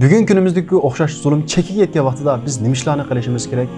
Bugun kunimizdagi o'xshash zulm chekiga yetgan vaqtida biz nima ishlarni qilishimiz kerak?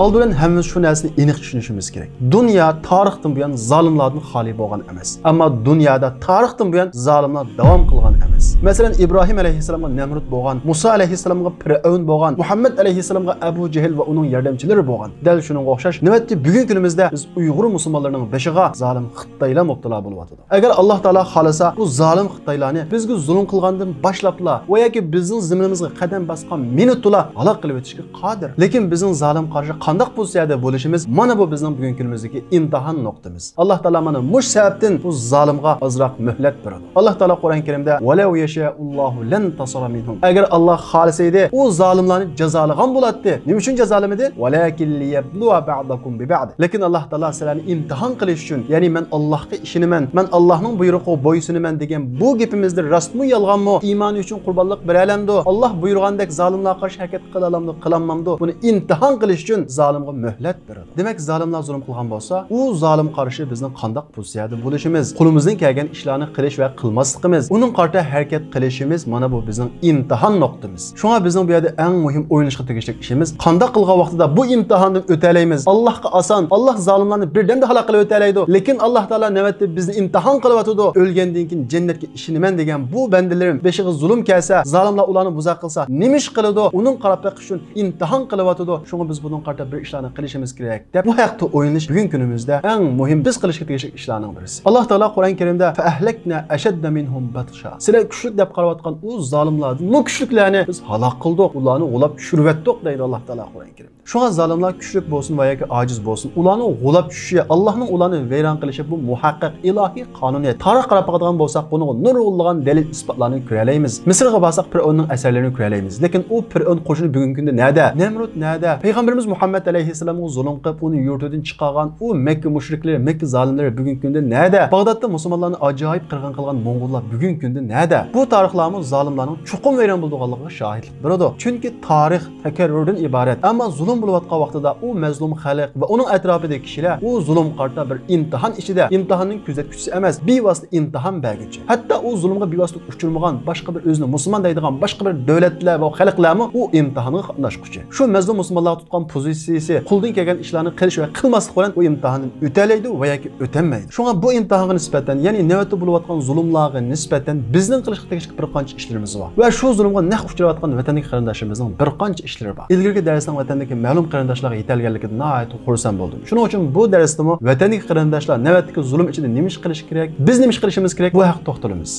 Oldin hammamiz shu narsani aniq tushunishimiz kerak. Dunyo tarixdan buyon zolimlardan xoli bo'lgan emas. Ammo dunyoda tarixdan buyon zolimlar davom qilgan emas. Masalan, Ibrohim alayhissalomga Namrud bo'lgan, Musa alayhissalomga Fir'avn bo'lgan, Muhammad alayhissalomga Abu Jahl va uning yordamchilari bo'lgan. Dal shuningga o'xshash navbatda bugun kunimizda biz Uyg'ur musulmonlarining beshiga zolim Xitoylar mubtalo bo'lyapti. Agar Alloh taolo xolasa, bu zolim Xitoylarni bizga zulm qilgandan boshlabla va yoki bizning ziminimizga qadam bosgan minutlar halok qilib o'tishga qodir. Lekin bizning zolim qarshi qanday pozitsiyada bo'lishimiz mana bu bizning bugungi kunimizdagi imtihon nuqtamiz. Alloh taolo mana mush sababdan bu zolimga ozroq muhlat beradi. Alloh taolo Qur'on Karimda "Walau yasha'ullohu lan tasara minhum." Agar Alloh xohlasa edi, u zolimlarni jazolagan bo'ladi. Nima uchun jazolamadi? "Walakin liyabluwa ba'dakum bi ba'd." Lekin Alloh taolo sizlarni imtihon qilish uchun, ya'ni men Allohga ishinaman, men Allohning buyrug'iga bo'ysunaman degan bu gapimizda rostmi yolg'onmi? Iymon uchun qurbonlik beralamdi. Alloh buyurgandek zolimlarga qarshi harakat qilalamdi, qilamanmi? Buni imtihon qilish uchun zolimga muhlat beradi. Demak, zolimlar zulm qilgan bo'lsa, u zolim qarshi bizning qanday pozitsiyada bo'lishimiz, qo'limizdan kelgan ishlarni qilish va qilmasligimiz, uning qarshi harakat qilishimiz mana bu bizning imtihon nuqtamiz. Shunga bizning bu yerda eng muhim o'yinishga tegishli ishimiz qanday qilgan vaqtida bu imtihondan o'talaymiz. Allohga oson, Alloh zolimlarni birdanda halok qilib o'talaydi. Lekin Alloh taolo navbatda bizni imtihon qilyotdi. O'lgandan keyin jannatga ishinaman degan bu bandalarim beshiga zulm kelsa, zolimlar ularni buzoq qilsa, nima ish qiladi? Uning qarab baqish uchun imtihon qilyotdi. Shunga biz buning qarshi bir ishlarni qilishimiz kerak deb bu haqda o'yinish bugun kunimizda eng muhim biz qilishga tegishli ishlarning birisi. Alloh taolo Qur'on Karimda fa ahlakna ashadda minhum batsha. Sizlar kuchli deb qarayotgan u zolimlarni, bu kuchliklarni biz halok qildik, ularni g'ulab tushirib deydi Alloh taolo Qur'on Karimda. Shunga zolimlar kuchlik bo'lsin va yoki ojiz bo'lsin, ularni g'ulab tushishi, Allohning ularni vayron qilishi bu muhaqqaq ilohiy qonuniyat. Tarix qarab qolgan bo'lsak, buni nurg'unlagan dalil isbotlarni ko'ralaymiz. Misrga borsak, Fir'avnning asarlarini ko'ralaymiz. Lekin u Fir'avn qo'shini bugungi kunda nada? Namrud nada? Payg'ambarimiz Muhammad alayhissalomga zulm qilib, uni yurtidan chiqargan u Makka mushriklari, Makka zolimlari bugungi kunda nada? Bag'dodda musulmonlarni ajoyib qirg'in qilgan Mo'ng'ullar bugungi kunda nada? Bu tarixlarimiz zolimlarning chuqur vayron bo'lganligiga shohidlik beradi. Chunki tarix takrordan iborat. Ammo zulm bo'layotgan vaqtida u mazlum xalq va uning atrofidagi kishilar u zulm qarta bir imtihon ichida, imtihonning kuzatuvchisi emas, bevosita imtihon berguchi. Hatto u zulmga bevosita uchirmagan boshqa bir o'zini musulmon deydigan boshqa bir davlatlar va xalqlarmi u imtihonga qatnashquchi. Shu mazlum musulmonlar tutgan pozitsiyasi qo'ldan kelgan ishlarni qilish va qilmaslik bilan bu imtihonni o'talaydi va yoki o'tamaydi. Shunga bu imtihonga nisbatan, ya'ni navbatda bo'layotgan zulmlarga nisbatan bizning qilishga tegishli bir qancha ishlarimiz bor. Va shu zulmga naq uchrayotgan vatandagi qarindoshlarimizning bir qancha ishlari bor. Ilgirgi darsdan vatandagi ma'lum qarindoshlarga yetalganligidan nihoyat xursand bo'ldim. Shuning uchun bu darsda vatandagi qarindoshlar navbatdagi zulm ichida nima ish qilish kerak, biz nima ish qilishimiz kerak bu haqda to'xtalamiz.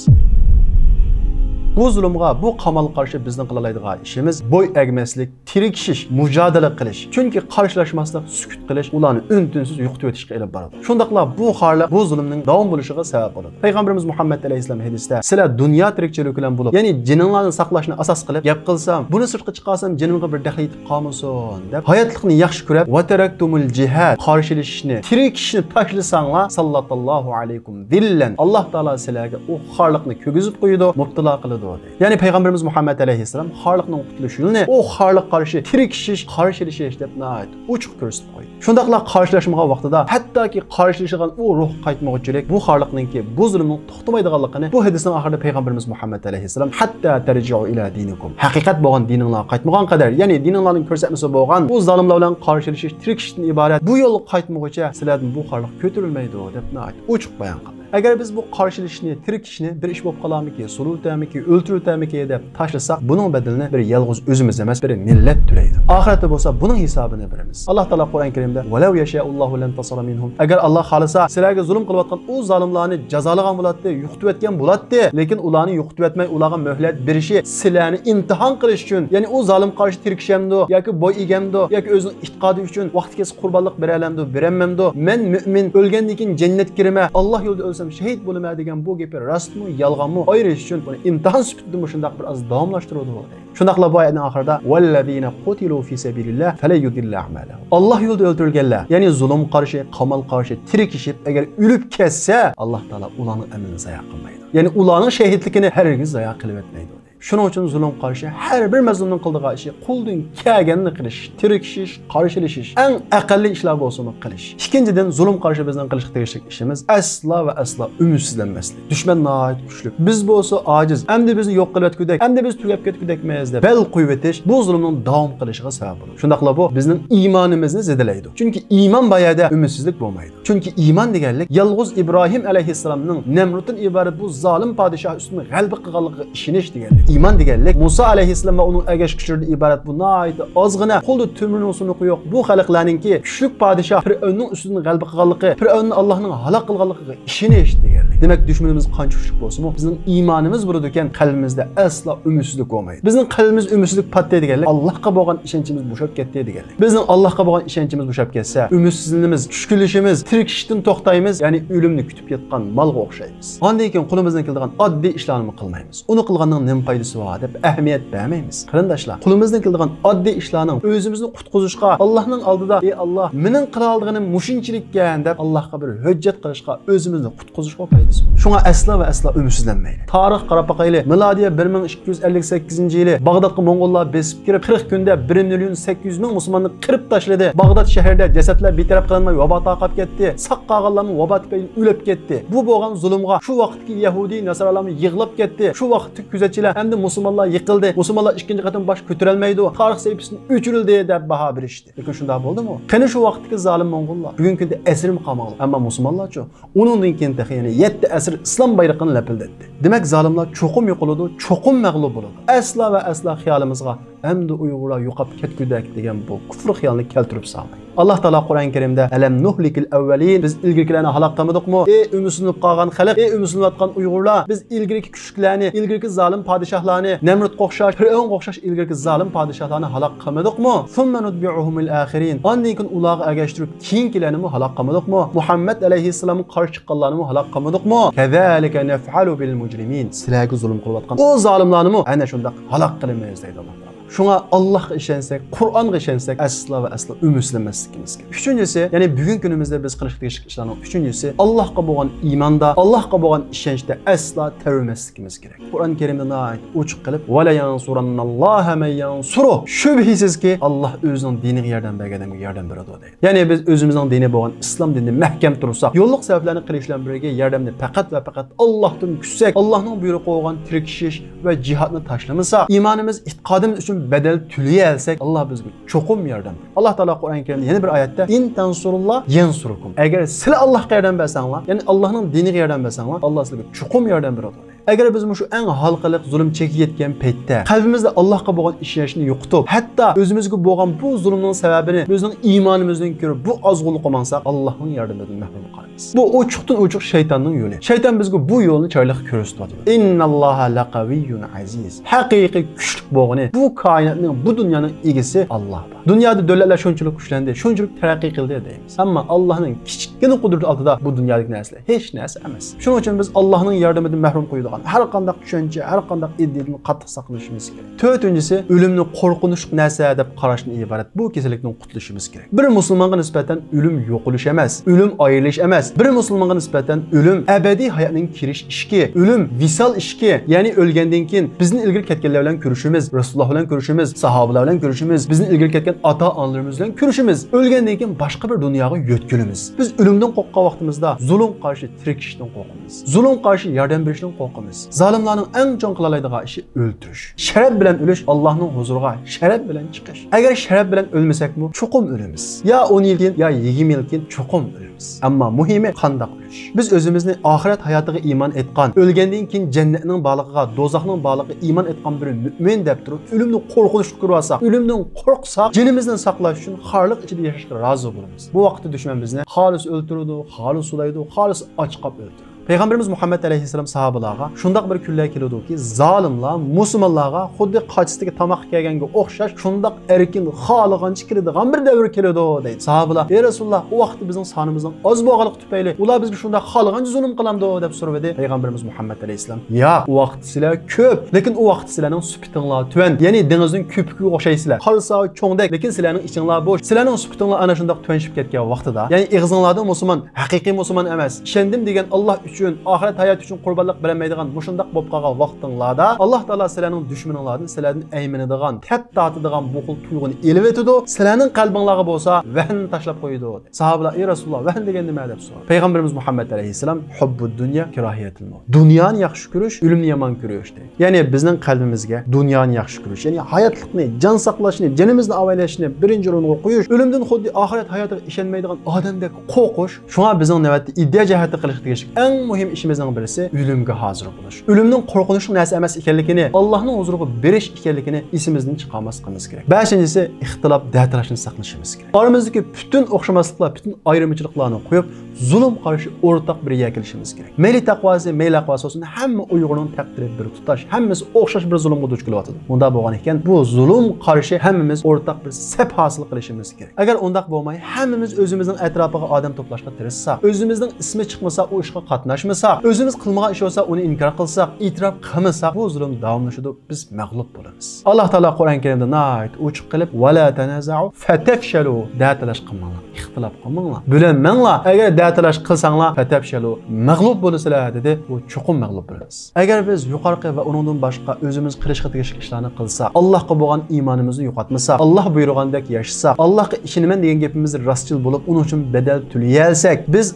Bu zulmga, bu qamal qarshi bizning qila oladigan ishimiz bo'y egmaslik, tirikishish, mujodala qilish. Chunki qarshilashmaslik, sukut qilish ularni un-tinsiz yo'qotib o'tishga olib boradi. Shundaqla bu xorlik bu zulmning davom bo'lishiga sabab bo'ladi. Payg'ambarimiz Muhammad alayhisalom hadisda sizlar dunyo tirikchilik bilan bo'lib, ya'ni jinlarni saqlashni asos qilib, gap qilsam, buni sirtqa chiqarsam jinimga bir daxli yetib qolmasin deb hayotlikni yaxshi ko'rib, va taraktumul jihad, qarshilashishni, tirikishni tashlasanglar, sallallohu alaykum dillan. Alloh taolo sizlarga u xorlikni ko'gizib qo'yadi, mubtalo qiladi. Yani Peygamberimiz Muhammed Aleyhisselam xorliqning qutilish yo'lini o xorliq qarshi tirikishish, qarshilashish deb nəhayət uçuq ko'rsatib qo'ydi. Shundaqla qarshilashmagan vaqtida hattoki qarshilashigan u ruh qaytmoqchilik bu xorliqninki bu zulmning to'xtamaydiganligini bu hadisning oxirida Peygamberimiz Muhammed Aleyhisselam hatta tarji'u ila dinikum. Haqiqat bo'lgan dininglar qaytmagan qadar, ya'ni dininglarning ko'rsatmasi bo'lgan bu zolimlar bilan qarshilashish, tirikishdan iborat bu yo'l qaytmoqcha sizlardan bu xorliq ko'tarilmaydi deb nəhayət uçuq bayon qildi. Agar biz bu qarshilashishni, tirikishni bir ish bo'lib qolamiki, suluvtamiki, o'ltiruvtamiki deb tashlasak, buning badalini bir yolg'iz o'zimiz emas, bir millat to'laydi. Oxiratda bo'lsa, buning hisobini beramiz. Alloh taolo Qur'on Karimda "Walau yasha'ullohu lan tasara minhum." Agar Alloh xolasa, sizlarga zulm qilayotgan u zolimlarni jazolagan bo'ladi, yo'qotib o'tgan bo'ladi, lekin ularni yo'qotib o'tmay, ularga muhlat berishi sizlarni imtihon qilish uchun, ya'ni u zolim qarshi tirikishamdi yoki bo'y egamdi yoki o'zining e'tiqodi uchun vaqt kes qurbonlik beralamdi, beramamdi. Men mu'min o'lgandan keyin jannatga kiraman, Alloh yo'lida şehit bo'lma degan bu gapi rostmi, yolg'onmi ayirish uchun buni imtihon sifatida shundaq bir az davomlashtiradi. Shundaqla bu oyatning oxirida "Vallazina qutilu fi sabilillah falayudilla a'malahum." Alloh yo'lida o'ldirilganlar, ya'ni zulm qarshi, qamal qarshi tirikishib agar o'lib ketsa, Alloh taolo ularning amalini zayi qilmaydi. Yani ularning shahidligini hargiz zayo qilib etmaydi. Shuning uchun zulm qarshi har bir mazlumning qildigan ishi quldan kelganini qilish, tirikishish, qarshilashish, eng aqalli ishlar bo'lsin qilish. Ikkinchidan, zulm qarshi bizning qilishga tegishli ishimiz aslo va aslo umidsizlanmaslik. Dushman nihoyat kuchli. Biz bo'lsa ojiz, endi bizni yo'q qilib ketgudak, endi biz tugab ketgudakmiz deb bel qo'yib etish bu zulmning davom qilishiga sabab bo'ladi. Shundaqla bu bizning iymonimizni zidalaydi. Chunki iymon bayada umidsizlik bo'lmaydi. Chunki iymon deganlik yolg'iz Ibrohim alayhissalomning Namruddan iborat bu zolim podshoh ustidan g'alaba qilganligiga ishonish deganlik. İman deganlik Musa alayhissalom va uning agash kuchlardan iborat bu nihoyat ozgina qo'lda to'mirning sunuqi yo'q bu xalqlarningki kuchli podshoh Fir'avnning ustidan g'alaba qilganligi, Fir'avnni Allohning halok qilganligiga ishonish deganlik. Demak, dushmanimiz qancha kuchli bo'lsa-mu, bizning iymonimiz bor ekan, qalbimizda aslo umidsizlik bo'lmaydi. Bizning qalbimiz umidsizlik patlaydiganlik, Allohga bo'lgan ishonchimiz bo'shab ketdi deganlik. Bizning Allohga bo'lgan ishonchimiz bo'shab ketsa, umidsizligimiz, tushkunligimiz, tirikishdan to'xtaymiz, ya'ni o'limni kutib yotgan malga o'xshaymiz. Ondan keyin qo'limizdan keladigan oddiy ishlarni qilmaymiz. Uni qilganning nima foydasi var deb ahamiyat bermaymiz. Qarindoshlar, qo'limizdan keladigan oddiy ishlarning o'zimizni qutqizishga, Allohning oldida "Ey Alloh, mening qila olganim mushinchilikkan" deb Allohga bir hujjat qilishga, o'zimizni qutqizishga foydasi bor. Shunga aslo va aslo umidsizlanmaylik. Tarix qarab boqayli. Milodiya 1258-yili Bag'dodga Mo'ng'ullar besib kirib, 40 kunda 1.800.000 musulmonni qirib tashladi. Bag'dod shahrida jasadlar betaraf qilinmay vabo taqab ketdi. Saq qolganlarning vabo tufayli o'lib ketdi. Bu bo'lgan zulmga shu vaqtdagi Yahudi nasoralar yig'lab ketdi. Shu vaqtdagi kuzatchilar hamda musulmonlar yiqildi. Musulmonlar ikkinchi qatim bosh ko'tarolmaydi. Tarix sahifasini o'chirildi deb baho berishdi. Lekin shunday bo'ldimi? Qani shu vaqtdagi zolim Mo'ng'ullar bugungi kunda asrim qolmadi. Ammo musulmonlarchi uningdan keyin yana 7 asr islom bayrog'ini lapildatdi. Demak, zolimlar cho'qim yo'qoladi, cho'qim mag'lub bo'ladi. Aslo va aslo xiyolimizga hamda Uyg'urlar yo'qab ketgudak degan bu kufr xiyolni keltirib solmaydi. Allah Taala Qur'on Karimda alam nuhlikil avvalin, biz ilgirkilarni halok qilmadikmi? Ey umidsiz qolgan xalq, ey umidsiz yotgan Uyg'urlar, biz ilgirki kuchliklarni, ilgirki zolim podshohlarni, Namrud qo'xshash, Fir'avn qo'xshash ilgirki zolim podshohlarni halok qilmadikmi? Summa nutbi'uhumul akhirin. Ondan keyin ularga agashtirib keyingilarni halok qilmadikmi? Muhammad alayhissalomning qarshi chiqqanlarni halok qilmadikmi? Kazalika naf'alu bil mujrimin. Sizlarga zulm qilayotgan o zolimlarni ana shunday halok qilamiz deydi Alloh. Şuna Allah'a işensek, Kur'an'a işensek asla ve asla ümidsizlenmesligimiz kerak. Üçüncüsü, yani bugün günümüzde biz qilishga ishlarning üçüncüsü, Allah'a bo'lgan iymanda, Allah'a bo'lgan ishonchda asla tavmasligimiz kerak. Qur'on Karimda nayt uchiq qilib, "Va la yansurannalloha man yansuru." Shubhisizki, Allah o'zining diniga yordam berganda yordam beradi deydi. Ya'ni biz o'zimizning dini bo'lgan islom dinini mahkam tursak, yo'lliq sabablarni qilish bilan birga yordamni faqat va faqat Allohdan kutsak, Allohning buyruq qo'ygan tirikishish va jihadni tashlamasak, iymonimiz, e'tiqodimiz uchun bedel tüliye elsek Allah bizga çokum yardım. Allah Teala Kur'an-ı Kerim'de yeni bir ayette "İn tansurullah yansurukum." Eğer siz Allah'a yardım bersanlar, yani Allah'ın diniga yardım bersanlar, Allah sizga çokum yardım beradi. Eğer biz şu en halqalıq zulm çekib yetgan paytda qalbimizda Allohga bo'lgan ishonchni yo'qotib, hatto o'zimizga bo'lgan bu zulmning sababini bizning iymonimizdan ko'ra bu ozg'unlik qilmasak, Allohning yordamidan mahrum qolamiz. Bu ochiqdan ochiq shaytonning yo'li. Shayton bizga bu yo'lni chiroyli ko'rsatadi. Innalloha laqaviyyun aziz. Haqiqiy kuchli bo'lgani bu koinotning, bu dunyoning egisi Alloh. Dunyoda davlatlar shunchalik kuchlandi, shunchalik taraqqiy qildi deymiz. Ammo Allohning kichikgina qudrati oldida bu dunyodagi narsalar hech narsa emas. Shuning uchun biz Allohning yordamidan mahrum qo'yilgan har qanday tushuncha, har qanday iddiyadan qattiq saqlanishimiz kerak. To'rtinchisi, o'limni qo'rqinchli narsa deb qarashdan iborat bu kasallikdan qutulishimiz kerak. Bir musulmonga nisbatan o'lim yo'qolish emas, o'lim ayrilish emas. Bir musulmonga nisbatan o'lim abadiy hayotning kirish ishki, o'lim visal ishki, ya'ni o'lgandan keyin bizni ilgari ketganlar bilan ko'rishimiz, Rasululloh bilan ko'rishimiz, sahobalar bilan ko'rishimiz, bizni ilgari ketgan ata-onalarimiz bilan ko'rishimiz, o'lgandan keyin boshqa bir dunyoga yo'tkulimiz. Biz o'limdan qo'rqqan vaqtimizda zulm qarshi tirikishdan qo'rqamiz. Zulm qarshi yordam berishdan qo'rqamiz. Zalimlarning eng chong qila oladigan ishi o'ldirish. Sharaf bilan o'lish, Allohning huzuriga sharaf bilan chiqish. Agar sharaf bilan o'lmasakmi, cho'qim o'lamiz. Ya 10 yil keyin, ya 20 yil keyin cho'qim o'lamiz. Ammo muhimi qanday o'lish. Biz o'zimizni oxirat hayotiga iymon etgan, o'lgandan keyin jannatning borligiga, do'zaxning borligiga iymon etgan bir mu'min deb turib, o'limni qo'rqinchli ko'rsak, o'limdan qo'rqsak, jinimizni saqlash uchun xorliq ichida yashashga rozi bo'lamiz. Bu vaqtda dushman bizni xolis o'ltiradi, xolis sulaydi, xolis ochqab o'ldiradi. Peygamberimiz Muhammed Aleyhisselam sahabalarga şundaq bir kunlar keladi ki, zalimlar musulmonlarga xuddi qochisiga tomoq kelganga o'xshash shundaq erkin, xohlagancha kiradigan bir davr keladi deydi. Sahabalar: "Ey Rasululloh, u vaqtda bizning sonimizning oz bo'lganligi tufayli ular bizga shundaq xohlagancha zulm qilamdi" deb so'radi. Peygamberimiz Muhammed Aleyhisselam: "Ya, u vaqt sizlar ko'p, lekin u vaqt sizlarning supitinglar tuvan, ya'ni dengizning ko'piga o'xshaysizlar. Qarsa cho'ngdak, lekin sizlarning ichinglar bo'sh. Sizlarning supitinglar ana shundaq tuvanishib ketgan vaqtida, ya'ni ig'zinglarda musulmon, haqiqiy musulmon emas, ishondim degan Alloh uchun, oxirat hayot uchun qurbonlik bermaydigan mushundaq bo'lib qolgan vaqtinglarda Alloh taolo sizlarning dushmaninglardan sizlardan ayminadigan, tat tortadigan bu xil tuyg'uni elib etadi. Sizlarning qalbingizga bo'lsa, vahn tashlab qo'yadi. Sahobalar: "Ey Rasululloh, vahn degan nima?" deb so'radi. Payg'ambarimiz Muhammad alayhisalom: "Hubbud dunya kirahiyatul maut." Dunyoni yaxshi ko'rish, o'limni yomon ko'rish deydi. Ya'ni bizning qalbimizga dunyoni yaxshi ko'rish, ya'ni hayotlikni, jon saqlashni, jonimizni avaylashni birinchi o'ringa qo'yish, o'limdan xuddi oxirat hayotiga ishonmaydigan odamdek qo'rqish. Shunga bizning navbatda iddia jihati qilish degan eng muhim ishimizning birisi o'limga hozir bo'lish. O'limning qo'rqinchli narsa emas ekanligini, Allohning huzuriga berish ekanligini esimizdan chiqarmasligimiz kerak. 5-inchisi ixtilof da'tirashni saqlashimiz kerak. Oramizdagi butun o'xshamasliklar, butun ayrimchiliklarni qo'yib, zulm qarshi o'rtaq bir kelishimiz kerak. Mayli taqvosi, mayli aqvosi olsun, hamma Uyg'urning taqdiri bir tutash, hammasi o'xshash bir zulmga duch kelyapti. Unda bo'lgan ekan, bu zulm qarshi hammamiz o'rtaq bir saf hosil qilishimiz kerak. Agar undaq bo'lmay, hammamiz o'zimizning atrofiga odam to'plashga tirishsak, o'zimizning ismi chiqmasa, o ishga qatnashmasak, o'zimiz qilmagan ish bo'lsa, uni inkor qilsak, e'tirof qilmasak, bu zulm davomlashadi, biz mag'lub bo'lamiz. Alloh taolo Qur'on Karimda nayt ochiq qilib, "Va la tanaza'u fatafshalu", da'talash qilmanglar, ixtilof qilmanglar. Bilinmanglar, agar da'talash qilsanglar, fatafshalu, mag'lub bo'lasizlar dedi, bu cho'qim mag'lub bo'lasiz. Agar biz yuqorqi va uningdan boshqa o'zimiz qilishga tegishli ishlarni qilsak, Allohga bo'lgan iymonimizni yo'qotmasak, Alloh buyurgandek yashasak, Allohga ishonaman degan gapimiz rostchil bo'lib, uning uchun bedel to'layalsak, biz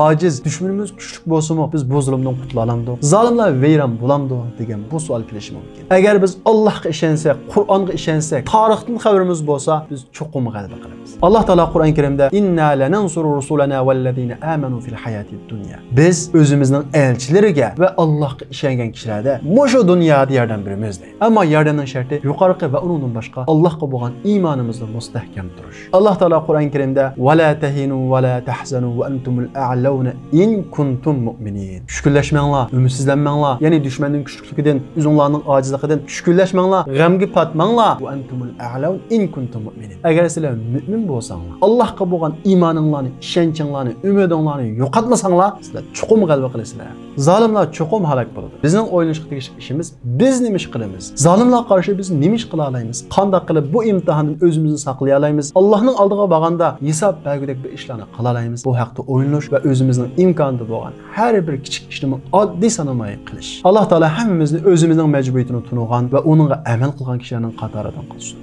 ojiz, dushmanimiz kuchli bo'lsa-mu, biz bu zulmdan qutula olamiz. Zolimlar vayron bo'lamdi degan bu savol kelishi mumkin. Agar biz Allohga ishonsak, Qur'onga ishonsak, tarixdan xabarimiz bo'lsa, biz cho'qim g'alaba qilamiz. Alloh taolo Qur'on Karimda "Inna lanansuru rusulana vallazina amanu fil hayatid dunya." Biz o'zimizning elchilariga va Allohga ishongan kishilarda mushu dunyoda yordam beramiz deydi. Ammo yordamning sharti yuqorqi va undan boshqa Allohga bo'lgan iymonimizni mustahkam turish. Alloh taolo Qur'on Karimda "Va la tahinu va la tahzanu va antumul a'launa in kuntum mu'minin." Shukürlashmanglar, ümidsizlanmanglar, ya'ni dushmanning kuchligidan, o'zingizlarning ojizligidan shukürlashmanglar, g'amga patmanglar. Va antumul a'laun in kuntum mu'minin. Agar sizlar mu'min bo'lsanglar, Allohga bo'lgan iymoninglarni, ishonchinglarni, umidinglarni yo'qotmasanglar, sizlar chuqum g'alaba qilasizlar. Zolimlar chuqum halok bo'ladi. Bizning o'ylashga tegishli ishimiz, biz nima ish qilamiz? Zolimlar qarshi biz nima ish qila olamiz? Qanday qilib bu imtihondan o'zimizni saqlay olamiz? Allohning oldiga borganda hisob bergudek bir ishlarni qila olamiz. Bu haqda o'ylash va o'zimizning imkonida bo'lgan har bir kichik ishni oddiy sanamay qilish. Alloh taolo hammamizni o'zimizning majburiyatini tunugan va uningga amal qilgan kishilarning qatoridan qilsin.